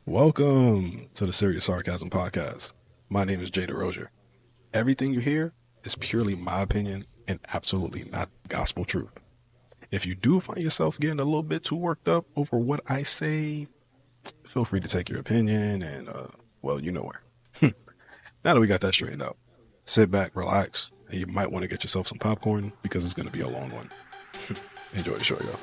Welcome to the Serious Sarcasm Podcast. My name is Jay DeRozier. Everything you hear is purely my opinion and absolutely not gospel truth. If you do find yourself getting a little bit too worked up over what I say, feel free to take your opinion and, you know where. Now that we got that straightened out, sit back, relax, and you might want to get yourself some popcorn because it's going to be a long one. Enjoy the show, y'all.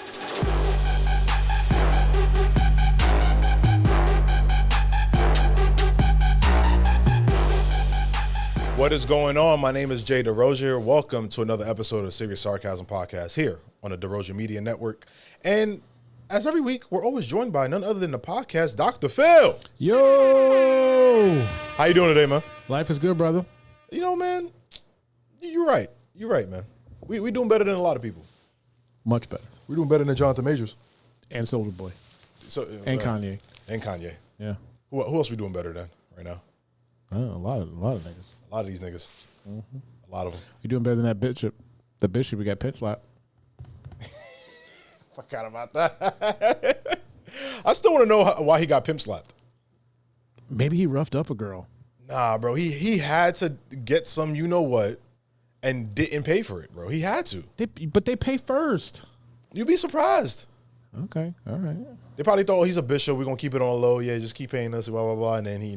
What is going on? My name is Jay DeRozier. Welcome to another episode of Serious Sarcasm Podcast here on the DeRozier Media Network. And as every week, we're always joined by none other than the podcast, Dr. Phil. Yo! How you doing today, man? Life is good, brother. You know, man, you're right. You're right, man. We doing better than a lot of people. Much better. We're doing better than Jonathan Majors. And Soulja Boy. And Kanye. And Kanye. Yeah. Who else we doing better than right now? A lot of niggas. A lot of these niggas. Mm-hmm. A lot of them. You doing better than that bishop. The bishop we got pin slap. Forgot about that. I still want to know why he got pimp slapped. Maybe he roughed up a girl. Nah, bro. He had to get some you know what and didn't pay for it, bro. He had to. But they pay first. You'd be surprised. Okay. All right. They probably thought, he's a bishop. We're going to keep it on low. Yeah, just keep paying us, blah, blah, blah. And then he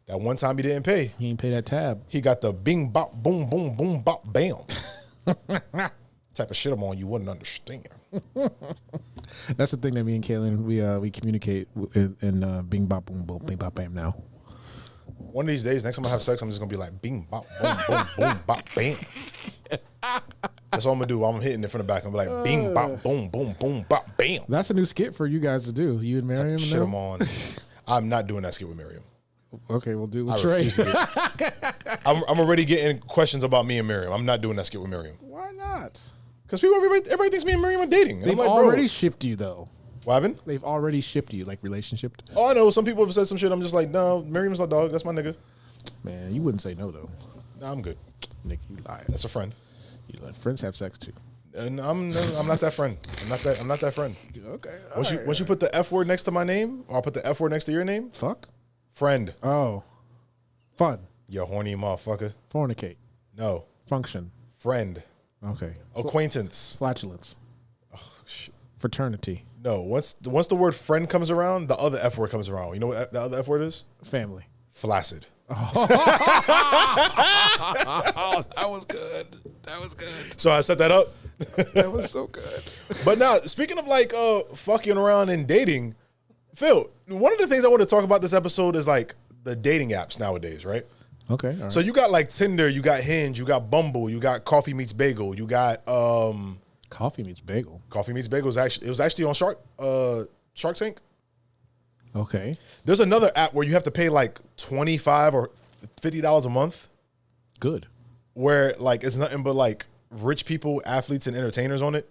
that one time he didn't pay. He didn't pay that tab. He got the bing, bop, boom, boom, boom, bop, bam. Type of shit I'm on you wouldn't understand. That's the thing that me and Kaylin, we communicate in bing, bop, boom, boom, bing, bop, bam now. One of these days, next time I have sex, I'm just going to be like, bing, bop, boom, boom, boom, bop, bam. That's all I'm going to do. I'm hitting it from the back. I'm going to be like, bing, bop, boom, boom, boom, bop, bam. That's a new skit for you guys to do. You and Miriam. Shit I'm on. I'm not doing that skit with Miriam. Okay, we'll do it with I Trey. refuse to get I'm already getting questions about me and Miriam. I'm not doing that skit with Miriam. Why not? Because everybody thinks me and Miriam are dating. And They've I'm like, already shipped you, though. What happened? They've already shipped you, like relationship. Oh, I know. Some people have said some shit. I'm just like, no, Miriam's my dog. That's my nigga. Man, you wouldn't say no, though. Nah, I'm good. Nick, you lie. That's a friend. You let friends have sex, too. And I'm not that friend. I'm not that friend. Okay. Once you put the F word next to my name, or I'll put the F word next to your name. Fuck? Friend. Oh. Fun. You horny motherfucker. Fornicate. No. Function. Friend. Okay. Acquaintance. Flatulence. Oh, shit. Fraternity. No. Once the word friend comes around, the other F word comes around. You know what the other F word is? Family. Flaccid. Oh, that was good. That was good. So I set that up. That was so good. But now, speaking of like fucking around and dating, Phil, one of the things I want to talk about this episode is like the dating apps nowadays, right? Okay. All right. So you got like Tinder, you got Hinge, you got Bumble, you got Coffee Meets Bagel, you got Coffee Meets Bagel. Coffee Meets Bagel was actually on Shark Tank. Okay. There's another app where you have to pay like $25 or $50 a month. Good. Where like it's nothing but like rich people, athletes, and entertainers on it.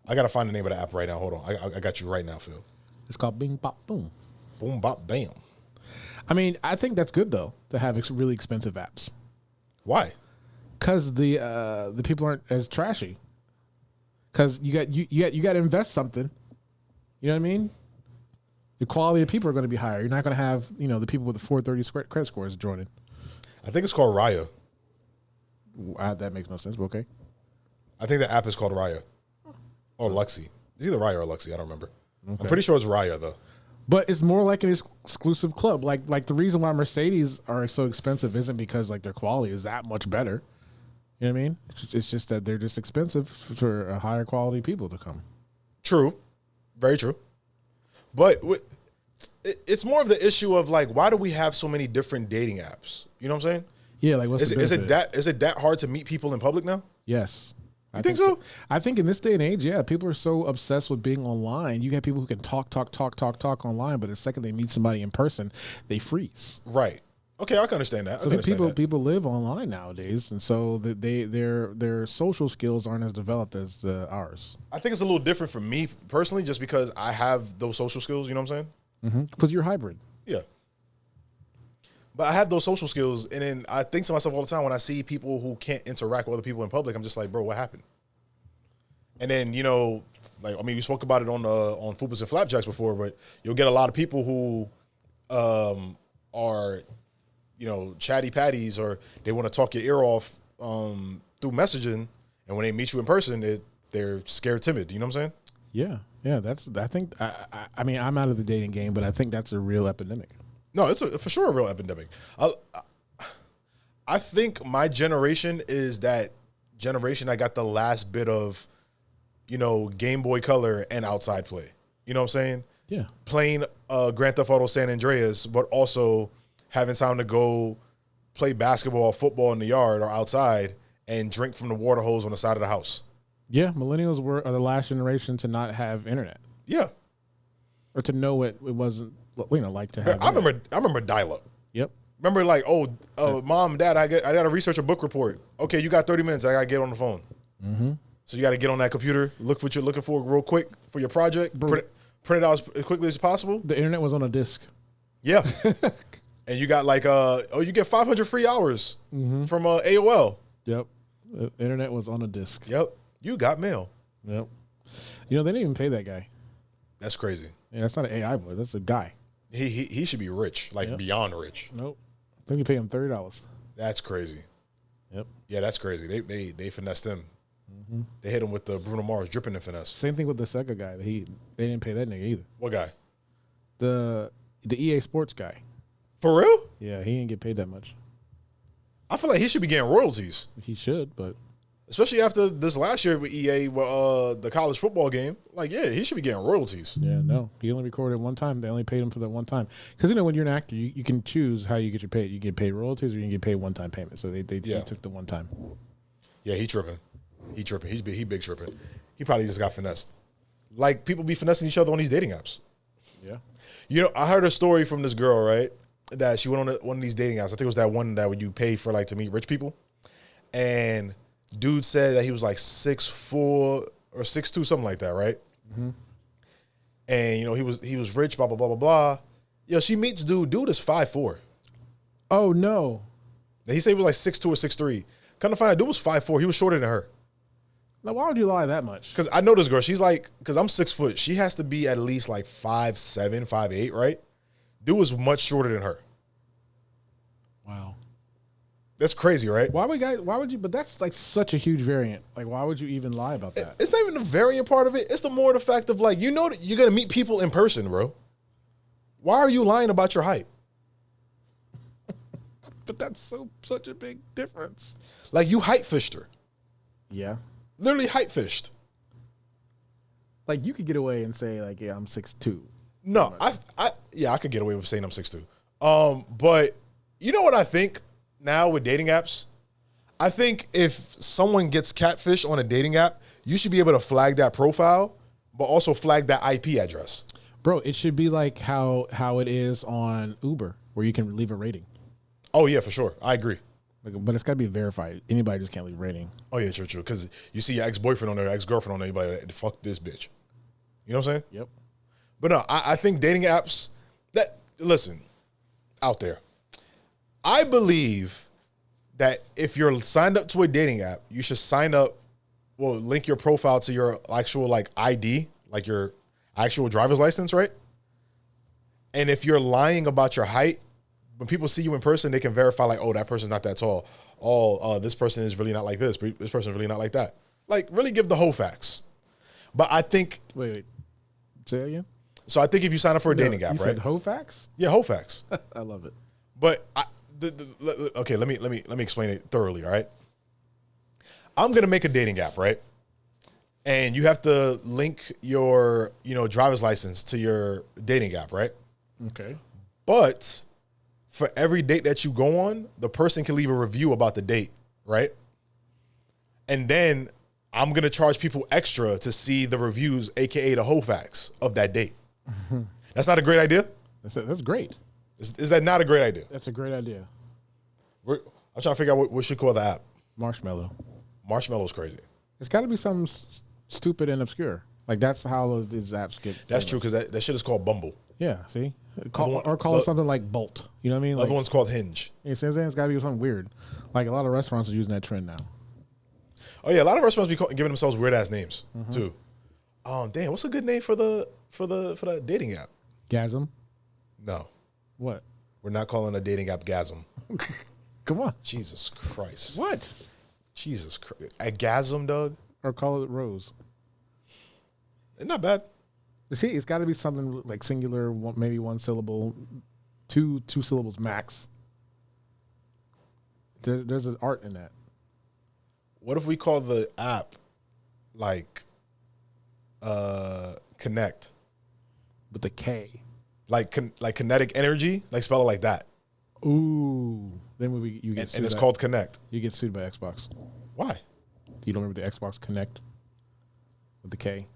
I gotta find the name of the app right now. Hold on, I got you right now, Phil. It's called Bing Bop Boom. Boom bop bam. I mean, I think that's good though to have really expensive apps. Why? Because the people aren't as trashy. Because you got to invest something. You know what I mean? The quality of people are going to be higher. You're not going to have the people with the 430 credit scores joining. I think it's called Raya. That makes no sense, but okay. I think the app is called Raya. Or Luxy. It's either Raya or Luxy. I don't remember. Okay. I'm pretty sure it's Raya, though. But it's more like an exclusive club. Like the reason why Mercedes are so expensive isn't because like their quality is that much better. You know what I mean? It's just that they're just expensive for a higher quality people to come. True. Very true. But it's more of the issue of like, why do we have so many different dating apps? You know what I'm saying? Yeah, like what's the benefit? Is it that hard to meet people in public now? Yes. I think so? I think in this day and age, yeah, people are so obsessed with being online. You have people who can talk online, but the second they meet somebody in person, they freeze. Right. Okay, I can understand that. So people live online nowadays, and so their social skills aren't as developed as ours. I think it's a little different for me personally, just because I have those social skills. You know what I'm saying? Because you're hybrid. Yeah. But I have those social skills, and then I think to myself all the time when I see people who can't interact with other people in public, I'm just like, bro, what happened? And then, we spoke about it on Fupas and Flapjacks before, but you'll get a lot of people who are, chatty patties, or they want to talk your ear off through messaging, and when they meet you in person, they're scared, timid. You know what I'm saying? Yeah. I mean, I'm out of the dating game, but I think that's a real epidemic. No, it's for sure a real epidemic. I think my generation is that generation that got the last bit of, Game Boy Color and outside play. You know what I'm saying? Yeah. Playing Grand Theft Auto San Andreas, but also having time to go play basketball or football in the yard or outside and drink from the water hose on the side of the house. Yeah, millennials are the last generation to not have internet. Yeah. Or to know it wasn't, like to have I remember dial-up. Yep. Remember, like, Mom, Dad, I got to research a book report. Okay, you got 30 minutes. I got to get on the phone. Mm-hmm. So you got to get on that computer, look what you're looking for real quick for your project, print it out as quickly as possible. The internet was on a disc. Yeah. And you got like, you get 500 free hours from AOL. Yep. The internet was on a disc. Yep. You got mail. Yep. They didn't even pay that guy. That's crazy. Yeah, that's not an AI voice. That's a guy. He should be rich, like beyond rich. Nope. I think you pay him $30. That's crazy. Yep. Yeah, that's crazy. They finessed him. Mm-hmm. They hit him with the Bruno Mars dripping in finesse. Same thing with the Sega guy. They didn't pay that nigga either. What guy? The EA Sports guy. For real? Yeah, he didn't get paid that much. I feel like he should be getting royalties. He should, but especially after this last year with EA, the college football game. Like, yeah, he should be getting royalties. Yeah, no. He only recorded one time. They only paid him for that one time. Because, when you're an actor, you can choose how you get your paid. You get paid royalties or you can get paid one-time payment. So they took the one time. Yeah, he tripping. He big tripping. He probably just got finessed. Like, people be finessing each other on these dating apps. Yeah. I heard a story from this girl, right, that she went on one of these dating apps. I think it was that one that would you pay for, like, to meet rich people. And dude said that he was like 6'4" or 6'2", something like that, right? Mm-hmm. And he was rich, blah blah blah blah blah. She meets dude. Dude is 5'4". Oh no! He said he was like 6'2" or 6'3". Come to find out, dude was 5'4". He was shorter than her. Now, why would you lie that much? Because I know this girl. She's like, because I'm 6 foot. She has to be at least like 5'7", 5'8", right? Dude was much shorter than her. Wow. That's crazy, right? Why would you? But that's like such a huge variant. Like, why would you even lie about that? It's not even the variant part of it. It's the fact of like, that you're gonna meet people in person, bro. Why are you lying about your height? But that's such a big difference. Like, you height fished her. Yeah. Literally height fished. Like, you could get away and say like, yeah, I'm 6'2". No, I could get away with saying I'm 6'2". But you know what I think? Now with dating apps, I think if someone gets catfish on a dating app, you should be able to flag that profile, but also flag that IP address. Bro, it should be like how it is on Uber, where you can leave a rating. Oh yeah, for sure. I agree. But it's got to be verified. Anybody just can't leave a rating. Oh yeah, true. Because you see your ex-boyfriend on there, ex-girlfriend on there, anybody like, fuck this bitch. You know what I'm saying? Yep. But no, I think dating apps, listen, out there, I believe that if you're signed up to a dating app, you should link your profile to your actual like ID, like your actual driver's license, right? And if you're lying about your height, when people see you in person, they can verify like, oh, that person's not that tall. Oh, this person is really not like this. This person is really not like that. Like, really give the whole facts. But I think... Wait. Say that again? So I think if you sign up for a dating app, you right? said whole facts? Yeah, whole facts. I love it. But okay, let me explain it thoroughly. All right, I'm gonna make a dating app, right? And you have to link your driver's license to your dating app, right? Okay. But for every date that you go on, the person can leave a review about the date, right? And then I'm gonna charge people extra to see the reviews, aka the whole facts of that date. Mm-hmm. That's not a great idea. That's great. Is that not a great idea? That's a great idea. I'm trying to figure out what we should call the app. Marshmallow. Marshmallow's crazy. It's got to be something stupid and obscure. Like, that's how these apps get. That's true, because that shit is called Bumble. Yeah, see? Call it something like Bolt. You know what I mean? The other one's called Hinge. You know what I'm saying? It's got to be something weird. Like, a lot of restaurants are using that trend now. Oh, yeah, a lot of restaurants be giving themselves weird-ass names, too. Damn, what's a good name for the dating app? Gasm? No. What? We're not calling a dating app gasm. Come on. Jesus Christ. What? Jesus Christ. A gasm, Doug? Or call it Rose. It's not bad. See, it's got to be something like singular, maybe one syllable, two syllables max. There's an art in that. What if we call the app like Connect? With the K. Like kinetic energy? Like spell it like that. Ooh. Then you get And it's called Connect. You get sued by Xbox. Why? You don't remember the Xbox Connect? With the K?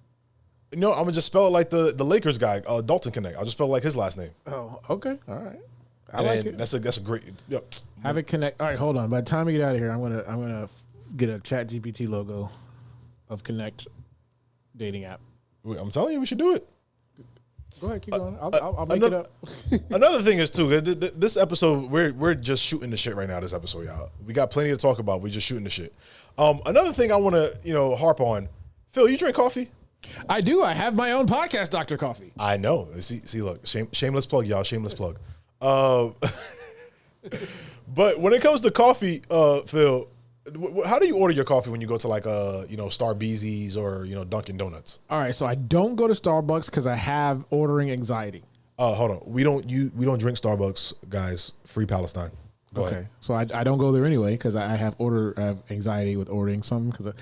No, I'm going to just spell it like the Lakers guy, Dalton Connect. I'll just spell it like his last name. Oh, okay. All right. I And like then it. that's a great... Yep. Have it connect. All right, hold on. By the time we get out of here, I'm gonna get a ChatGPT logo of Connect dating app. I'm telling you, we should do it. Go ahead, keep going. I'll make it up. Another thing is too, this episode we're just shooting the shit right now. This episode, y'all, we got plenty to talk about. We just shooting the shit. Another thing I want to harp on. Phil, you drink coffee? I do. I have my own podcast, Dr. Coffee. I know. See, look, shameless plug, y'all. Shameless plug. But when it comes to coffee, Phil, how do you order your coffee when you go to like Starbucks or Dunkin' Donuts? All right, so I don't go to Starbucks because I have ordering anxiety. Hold on. We don't drink Starbucks, guys. Free Palestine. Go Okay, ahead. so I don't go there anyway because I have anxiety with ordering something because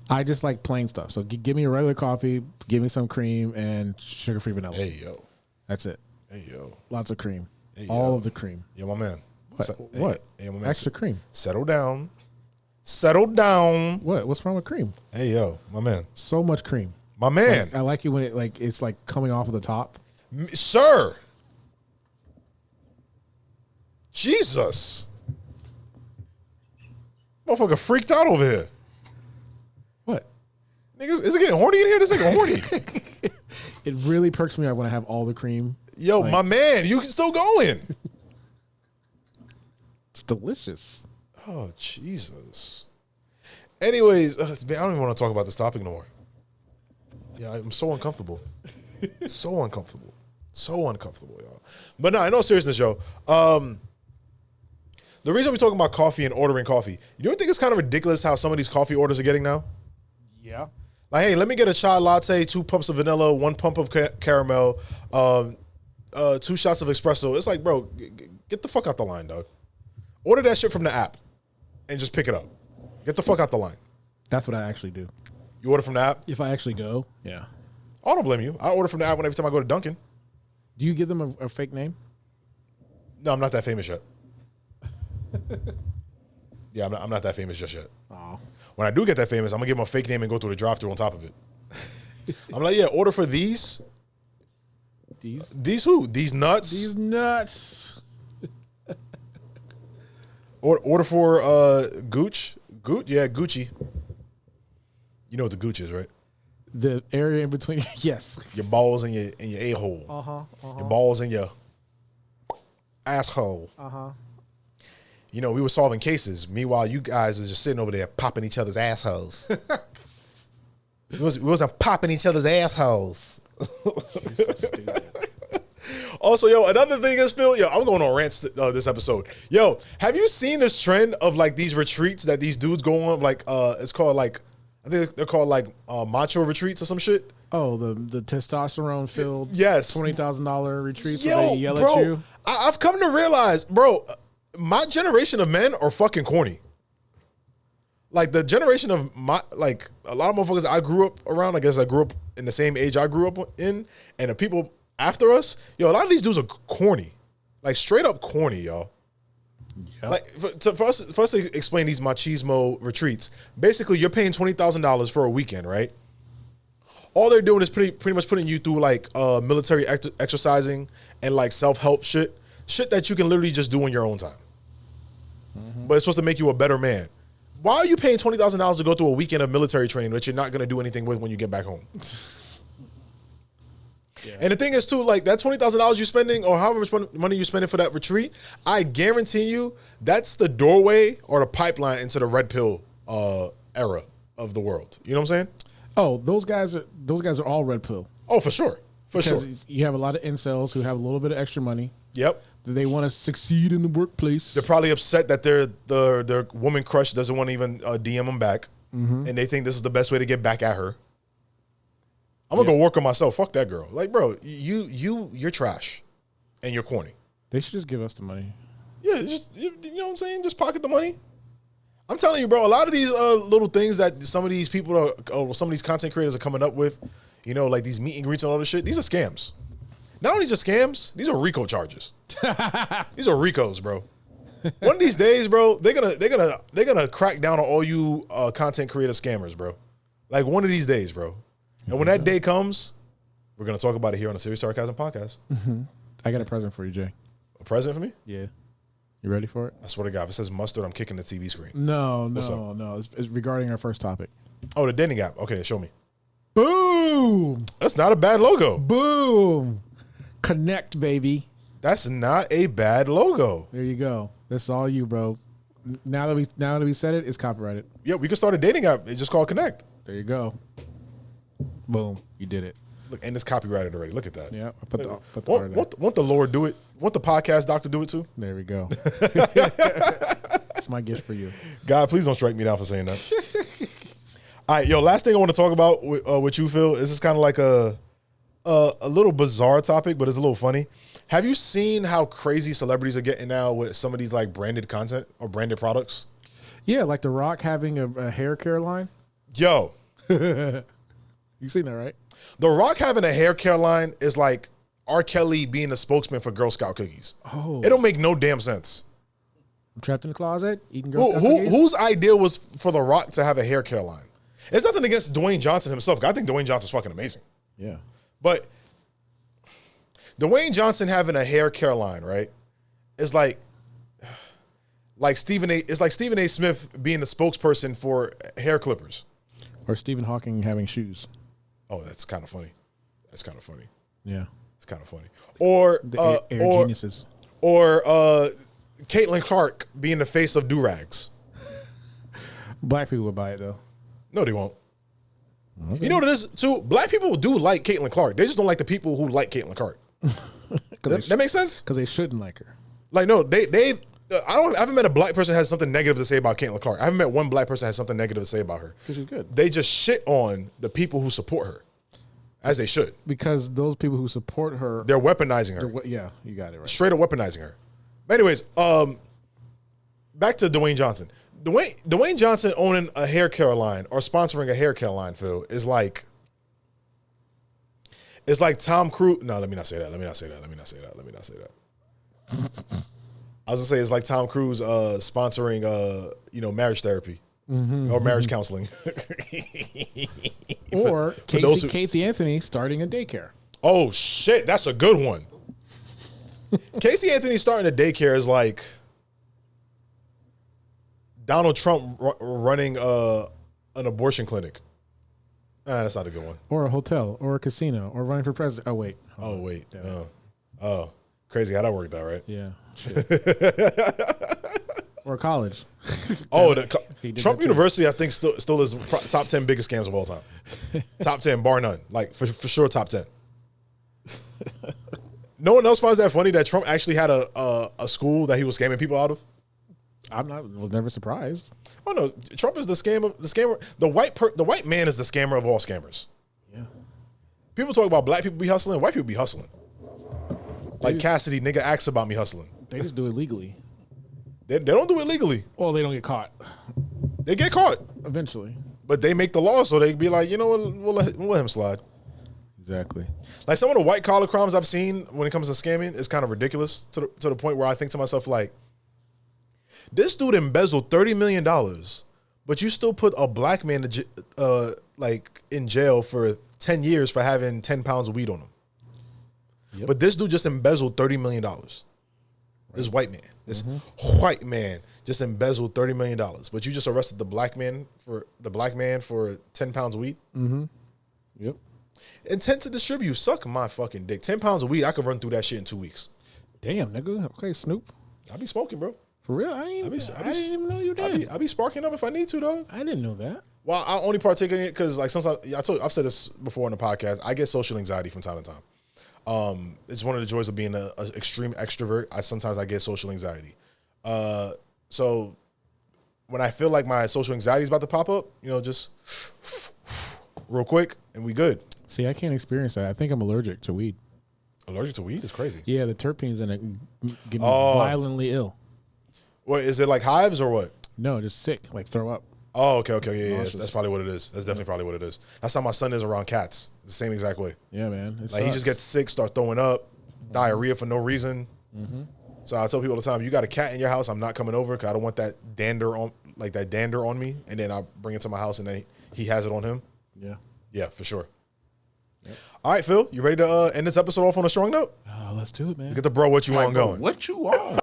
I just like plain stuff. So give me a regular coffee, give me some cream and sugar-free vanilla. Hey yo. That's it. Hey yo. Lots of cream. Hey, All yo. of the cream. Yo, my man. What? Hey, my man. Extra cream. Settle down. Settle down. What? What's wrong with cream? Hey yo, my man. So much cream. My man. I like it when it's like coming off of the top. Sir. Jesus. Motherfucker freaked out over here. What? Niggas, is it getting horny in here? This nigga horny. It really perks me up when I have all the cream. Yo, my man, you still going. It's delicious. Oh, Jesus. Anyways, man, I don't even want to talk about this topic no more. Yeah, I'm so uncomfortable. So uncomfortable. So uncomfortable, y'all. But no, in all seriousness, yo. The reason we're talking about coffee and ordering coffee, you don't think it's kind of ridiculous how some of these coffee orders are getting now? Yeah. Like, hey, let me get a chai latte, 2 pumps of vanilla, 1 pump of caramel, 2 shots of espresso. It's like, bro, get the fuck out the line, dog. Order that shit from the app and just pick it up. Get the fuck out the line. That's what I actually do. You order from the app? If I actually go, yeah. I don't blame you. I order from the app every time I go to Dunkin'. Do you give them a fake name? No, I'm not that famous yet. Yeah, I'm not that famous just yet. Oh. When I do get that famous, I'm gonna give them a fake name and go through the drive-thru on top of it. I'm like, yeah, order for these. These who? These nuts? These nuts. Order for Gooch? Yeah, Gucci. You know what the Gooch is, right? The area in between. Yes. Your balls and your a-hole. Your balls and your asshole. You know, we were solving cases. Meanwhile, you guys are just sitting over there popping each other's assholes. we wasn't popping each other's assholes. Also, yo, another thing is, Phil, yo, I'm going on rants this episode. Yo, have you seen this trend of like these retreats that these dudes go on? Like, it's called like, I think they're called like macho retreats or some shit. Oh, the testosterone filled Yes. $20,000 retreats Yo, where they yell bro, at you. I've come to realize, bro, my generation of men are fucking corny. Like the generation of like a lot of motherfuckers I grew up around, I guess I grew up in the same age I grew up in, and the people after us, yo, a lot of these dudes are corny. Like straight up corny, y'all. Yep. Like for us to explain these machismo retreats, basically you're paying $20,000 for a weekend, right? All they're doing is pretty much putting you through like military exercising and like self-help shit that you can literally just do in your own time. But it's supposed to make you a better man. Why are you paying $20,000 to go through a weekend of military training that you're not going to do anything with when you get back home? Yeah. And the thing is too, like that $20,000 you're spending or however much money you're spending for that retreat, I guarantee you that's the doorway or the pipeline into the red pill era of the world. You know what I'm saying? Oh, those guys are all red pill. Oh, for sure. For Because sure. you have a lot of incels who have a little bit of extra money. Yep. They want to succeed in the workplace. They're probably upset that their woman crush doesn't want to even DM them back, and they think this is the best way to get back at her. I'm gonna go work on myself. Fuck that girl. Like, bro, you're trash, and you're corny. They should just give us the money. Yeah, just you know what I'm saying. Just pocket the money. I'm telling you, bro. A lot of these little things that some of these people some of these content creators are coming up with, you know, like these meet and greets and all this shit. These are scams. Not only just scams, these are RICO charges. These are RICOs, bro. One of these days, bro, they're gonna crack down on all you content creator scammers, bro. Like one of these days, bro. And when that day comes, we're gonna talk about it here on the Serious Sarcasm Podcast. I got a present for you, Jay. A present for me? Yeah. You ready for it? I swear to God, if it says mustard, I'm kicking the TV screen. No. It's regarding our first topic. Oh, the dating app. Okay, show me. Boom! That's not a bad logo. Boom! Connect, baby. That's not a bad logo. There you go. That's all you, bro. Now that we said it, it's copyrighted. Yeah, we could start a dating app. It's just called Connect. There you go. Boom! You did it. Look, and it's copyrighted already. Look at that. Yeah. I put the art in. Won't the Lord do it? Won't the podcast doctor do it too? There we go. That's my gift for you. God, please don't strike me down for saying that. All right, yo. Last thing I want to talk about with you, Phil. This is kind of like a little bizarre topic, but it's a little funny. Have you seen how crazy celebrities are getting now with some of these like branded content or branded products? Yeah, like The Rock having a hair care line. Yo, You seen that, right? The Rock having a hair care line is like R. Kelly being a spokesman for Girl Scout cookies. Oh, It don't make no damn sense. I'm trapped in the closet eating Girl Scout cookies? Whose idea was for The Rock to have a hair care line? It's nothing against Dwayne Johnson himself. I think Dwayne Johnson's fucking amazing. Yeah. But Dwayne Johnson having a hair care line, right? Is like Stephen A. It's like Stephen A. Smith being the spokesperson for hair clippers. Or Stephen Hawking having shoes. Oh, that's kind of funny. That's kind of funny. Yeah. It's kind of funny. Or The air geniuses. Or Caitlin Clark being the face of do-rags. Black people would buy it, though. No, they won't. Okay. You know what it is, too? Black people do like Caitlin Clark. They just don't like the people who like Caitlin Clark. That makes sense? Because they shouldn't like her. Like, no, I haven't met a black person that has something negative to say about Caitlin Clark. I haven't met one black person that has something negative to say about her. Because she's good. They just shit on the people who support her, as they should. Because those people who support her... They're weaponizing her. Yeah, you got it right. Straight up weaponizing her. But anyways, back to Dwayne Johnson. Dwayne Johnson owning a hair care line or sponsoring a hair care line, Phil, is like... It's like Tom Cruise... No, let me not say that. I was gonna say it's like Tom Cruise sponsoring marriage therapy or marriage counseling. Or for those Casey Anthony starting a daycare. Oh shit, that's a good one. Casey Anthony starting a daycare is like Donald Trump running an abortion clinic. That's not a good one. Or a hotel, or a casino, or running for president. Oh, wait. Oh, crazy how that worked out, right? Yeah. Shit. Or college. Trump University, I think, still is top 10 biggest scams of all time. Top 10, bar none. Like, for sure, top 10. No one else finds that funny that Trump actually had a school that he was scamming people out of? Was never surprised. Oh no, Trump is the scammer. The white man is the scammer of all scammers. Yeah. People talk about black people be hustling, white people be hustling. Like Cassidy, nigga asks about me hustling. They just do it legally. They don't do it legally. Well, they don't get caught. They get caught Eventually. but they make the law so they be like, you know what, we'll let him slide. Exactly. Like some of the white collar crimes I've seen when it comes to scamming is kind of ridiculous to the point where I think to myself like, this dude embezzled $30 million, but you still put a black man in jail for 10 years for having 10 pounds of weed on him. Yep. But this dude just embezzled $30 million. Right. This white man just embezzled $30 million, but you just arrested the black man for 10 pounds of weed. Mm-hmm. Yep. Intent to distribute. Suck my fucking dick. 10 pounds of weed, I could run through that shit in 2 weeks. Damn, nigga. Okay, Snoop. I be smoking, bro. For real? I didn't even know you did. I be sparking up if I need to, dog. I didn't know that. Well, I only partake in it because, like, sometimes I've said this before in the podcast. I get social anxiety from time to time. It's one of the joys of being an extreme extrovert. Sometimes I get social anxiety. So when I feel like my social anxiety is about to pop up, just real quick and we good. See, I can't experience that. I think I'm allergic to weed. Allergic to weed is crazy. Yeah, the terpenes in it get me violently ill. What is it, like hives or what? No, just sick, like throw up. Oh, okay, yeah. That's probably what it is. That's definitely probably what it is. That's how my son is around cats. The same exact way. Yeah, man. Like he just gets sick, start throwing up, diarrhea for no reason. So I tell people all the time, you got a cat in your house, I'm not coming over because I don't want that dander on me. And then I bring it to my house and then he has it on him. Yeah, for sure. Yep. All right, Phil, you ready to end this episode off on a strong note? Let's do it, man. Let's get the bro what you want going. What you want?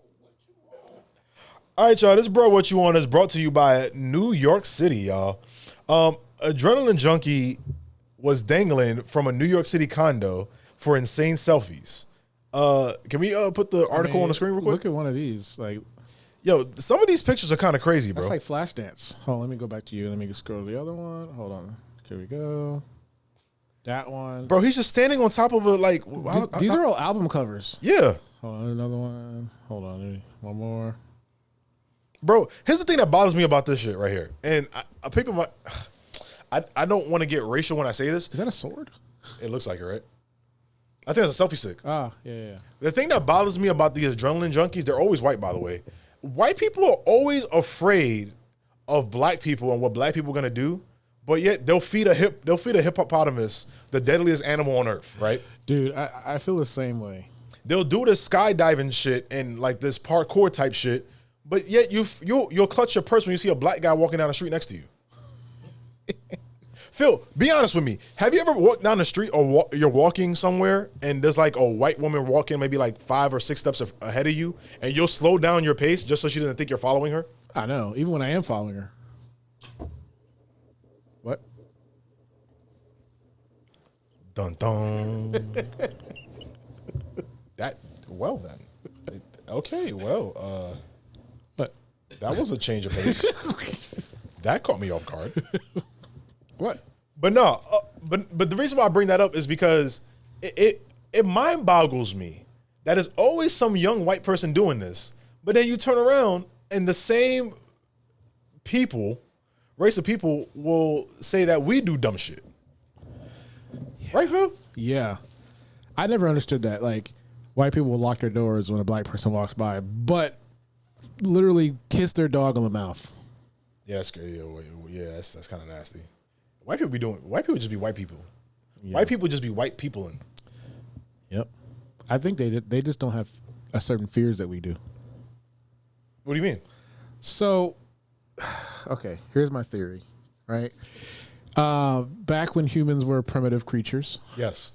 All right, y'all. This Bro What You Want is brought to you by New York City, y'all. Adrenaline junkie was dangling from a New York City condo for insane selfies. Can we put the article on the screen real quick? Look at one of these. Like, yo, some of these pictures are kind of crazy, bro. that's like Flashdance. Hold on, let me go back to you. Let me scroll to the other one. Hold on. Here we go. That one. Bro, he's just standing on top of a, like... These are all album covers. Yeah. Hold on, another one. Hold on, one more. Bro, here's the thing that bothers me about this shit right here. And people might... I don't want to get racial when I say this. Is that a sword? It looks like it, right? I think it's a selfie stick. Yeah. The thing that bothers me about these adrenaline junkies, they're always white, by the way. White people are always afraid of black people and what black people are gonna do, but yet they'll feed a hippopotamus, the deadliest animal on earth, right? Dude, I feel the same way. They'll do this skydiving shit and like this parkour type shit, but yet you'll clutch your purse when you see a black guy walking down the street next to you. Phil, be honest with me. Have you ever walked down the street or you're walking somewhere and there's like a white woman walking maybe like 5 or 6 steps ahead of you and you'll slow down your pace just so she doesn't think you're following her? I know, even when I am following her. What? Dun dun. Well then. Okay, well, What? that was a change of pace. That caught me off guard. What? But no, but the reason why I bring that up is because it mind boggles me that there's always some young white person doing this, but then you turn around and the same race of people will say that we do dumb shit. Right, Phil? Yeah. I never understood that. Like, white people will lock their doors when a black person walks by, but literally kiss their dog on the mouth. Yeah, that's scary. Yeah, that's kind of nasty. White people just be white people. Yeah. White people just be white people. Yep. I think they just don't have a certain fears that we do. What do you mean? So, okay, here's my theory, right? Back when humans were primitive creatures, Yes.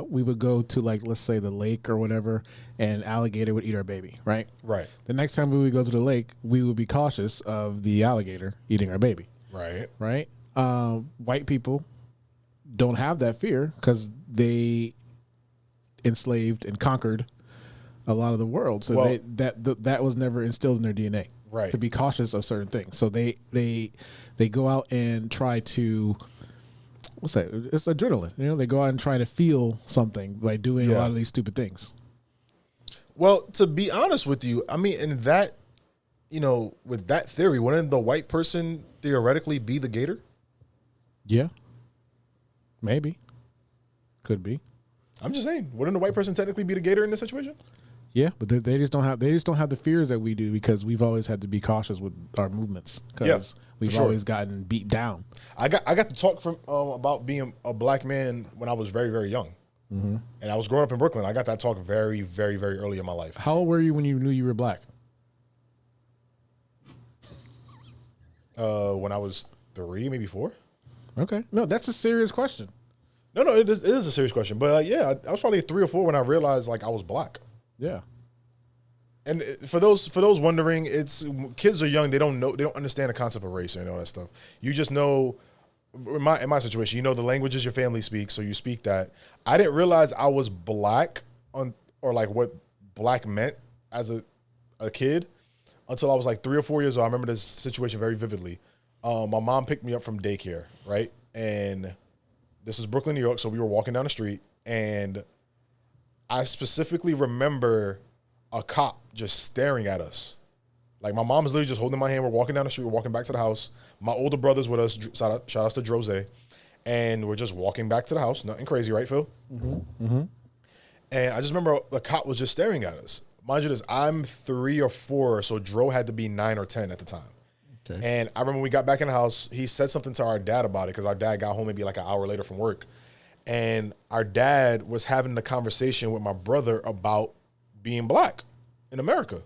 we would go to, like, let's say the lake or whatever, and alligator would eat our baby, right? Right. The next time we would go to the lake, we would be cautious of the alligator eating our baby, Right. right? White people don't have that fear because they enslaved and conquered a lot of the world. So Well, that was never instilled in their DNA, Right. to be cautious of certain things. So they go out and try to, what's that? It's adrenaline. They go out and try to feel something by doing a lot of these stupid things. Well, to be honest with you, I mean, in that, with that theory, wouldn't the white person theoretically be the gator? Yeah, maybe, could be. I'm just saying, wouldn't the white person technically be the gator in this situation? Yeah, but they just don't have the fears that we do because we've always had to be cautious with our movements because we've always gotten beat down. I got to talk about being a black man when I was very, very young, and I was growing up in Brooklyn. I got that talk very, very, very early in my life. How old were you when you knew you were black? When I was 3, maybe 4. Okay, no, that's a serious question. No, it is a serious question. But I was probably 3 or 4 when I realized like I was black. Yeah. And for those wondering, it's kids are young. They don't understand the concept of race and all that stuff. You just know, in my situation, the languages your family speaks, so you speak that. I didn't realize I was black or like what black meant as a kid until I was like 3 or 4 years old. I remember this situation very vividly. My mom picked me up from daycare, right? And this is Brooklyn, New York. So we were walking down the street and I specifically remember a cop just staring at us. Like, my mom is literally just holding my hand. We're walking down the street. We're walking back to the house. My older brother's with us. Shout out to Drose. And we're just walking back to the house. Nothing crazy, right, Phil? And I just remember the cop was just staring at us. Mind you this, I'm 3 or 4, so Dro had to be 9 or 10 at the time. Okay. And I remember when we got back in the house, he said something to our dad about it because our dad got home maybe like an hour later from work. And our dad was having the conversation with my brother about being black in America.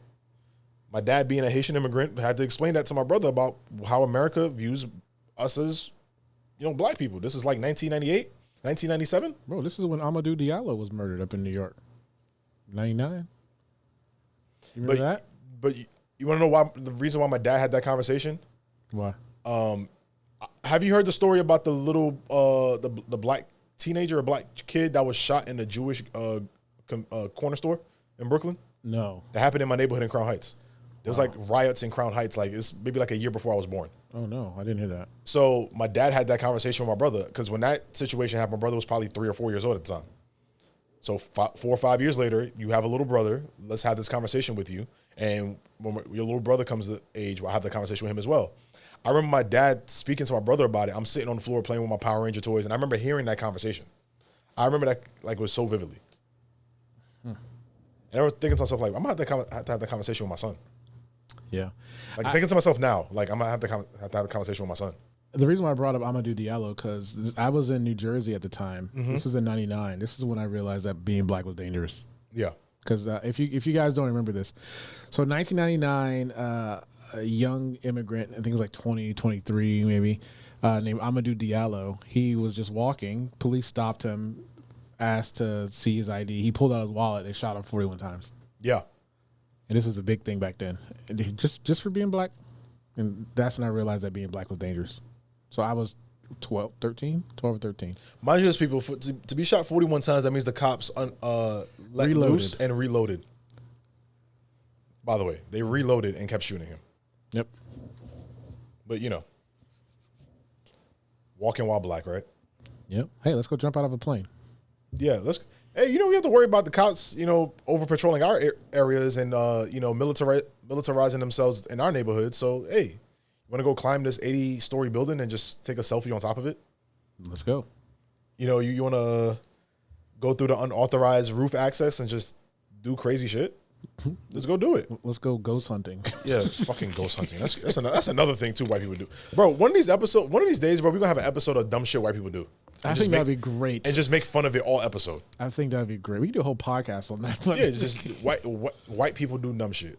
My dad, being a Haitian immigrant, had to explain that to my brother about how America views us as, black people. This is like 1998, 1997. Bro, this is when Amadou Diallo was murdered up in New York. 99. You remember that? But you want to know why? The reason why my dad had that conversation? Why? Have you heard the story about the little the black teenager or black kid that was shot in a Jewish corner store in Brooklyn? No. That happened in my neighborhood in Crown Heights. There was like riots in Crown Heights. Like, it's maybe like a year before I was born. Oh no, I didn't hear that. So my dad had that conversation with my brother because when that situation happened, my brother was probably 3 or 4 years old at the time. So 4 or 5 years later, you have a little brother. Let's have this conversation with you. And when your little brother comes to age, I'll have the conversation with him as well. I remember my dad speaking to my brother about it. I'm sitting on the floor playing with my Power Ranger toys, and I remember hearing that conversation. I remember that like it was so vividly. And I was thinking to myself, like, I'm gonna have to have that conversation with my son. Yeah. Like, thinking to myself now, like, I'm gonna have to have a conversation with my son. The reason why I brought up Amadou Diallo, because I was in New Jersey at the time. This was in '99. This is when I realized that being black was dangerous. Yeah. Because if you guys don't remember this, so 1999, a young immigrant, I think it was like 20, 23 maybe, named Amadou Diallo. He was just walking. Police stopped him, asked to see his ID. He pulled out his wallet. They shot him 41 times. Yeah. And this was a big thing back then, just for being black. And that's when I realized that being black was dangerous. So I was 12 or 13. Mind you, this people, to be shot 41 times, that means the cops let loose and reloaded. By the way, they reloaded and kept shooting him. Yep. But, walking while black, right? Yep. Hey, let's go jump out of a plane. Yeah, hey, we have to worry about the cops, over patrolling our areas and, militarizing themselves in our neighborhood. So, hey, you want to go climb this 80-story building and just take a selfie on top of it? Let's go. You want to go through the unauthorized roof access and just do crazy shit? Let's go do it. Let's go ghost hunting. Yeah, fucking ghost hunting. That's another thing too white people do. Bro, one of these days, bro, we're gonna have an episode of dumb shit white people do. I think that'd be great. And just make fun of it all episode. I think that'd be great. We can do a whole podcast on that. Yeah, it's just white people do dumb shit.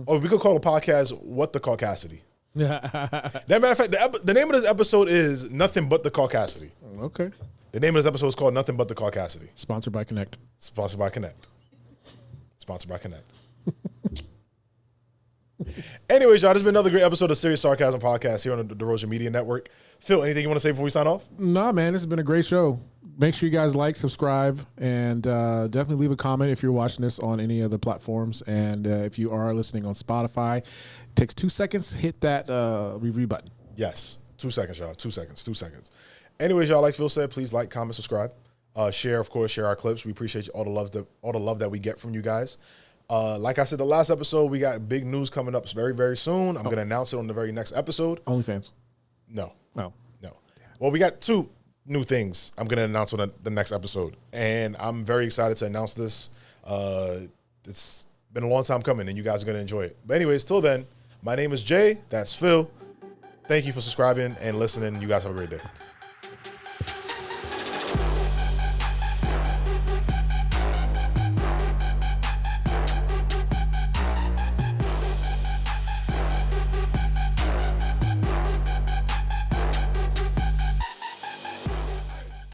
Oh, we could call the podcast "What the Caucasity." That matter of fact, the name of this episode is "Nothing But the Caucasity." Okay. The name of this episode is called "Nothing But the Caucasity." Sponsored by Connect. Sponsored by Connect. Sponsored by Connect. Anyways, y'all, this has been another great episode of Serious Sarcasm Podcast here on the DeRozier Media Network. Phil, anything you want to say before we sign off? Nah, man, this has been a great show. Make sure you guys like, subscribe, and definitely leave a comment if you're watching this on any of the platforms. And if you are listening on Spotify, it takes 2 seconds. Hit that review button. Yes. 2 seconds, y'all. 2 seconds. 2 seconds. Anyways, y'all, like Phil said, please like, comment, subscribe. Share, of course, share our clips. We appreciate all the love that we get from you guys. Like I said, the last episode, we got big news coming up very, very soon. I'm going to announce it on the very next episode. OnlyFans. No. Oh. No. Well, we got 2 new things I'm going to announce on the next episode. And I'm very excited to announce this. It's been a long time coming, and you guys are going to enjoy it. But anyways, till then, my name is Jay. That's Phil. Thank you for subscribing and listening. You guys have a great day.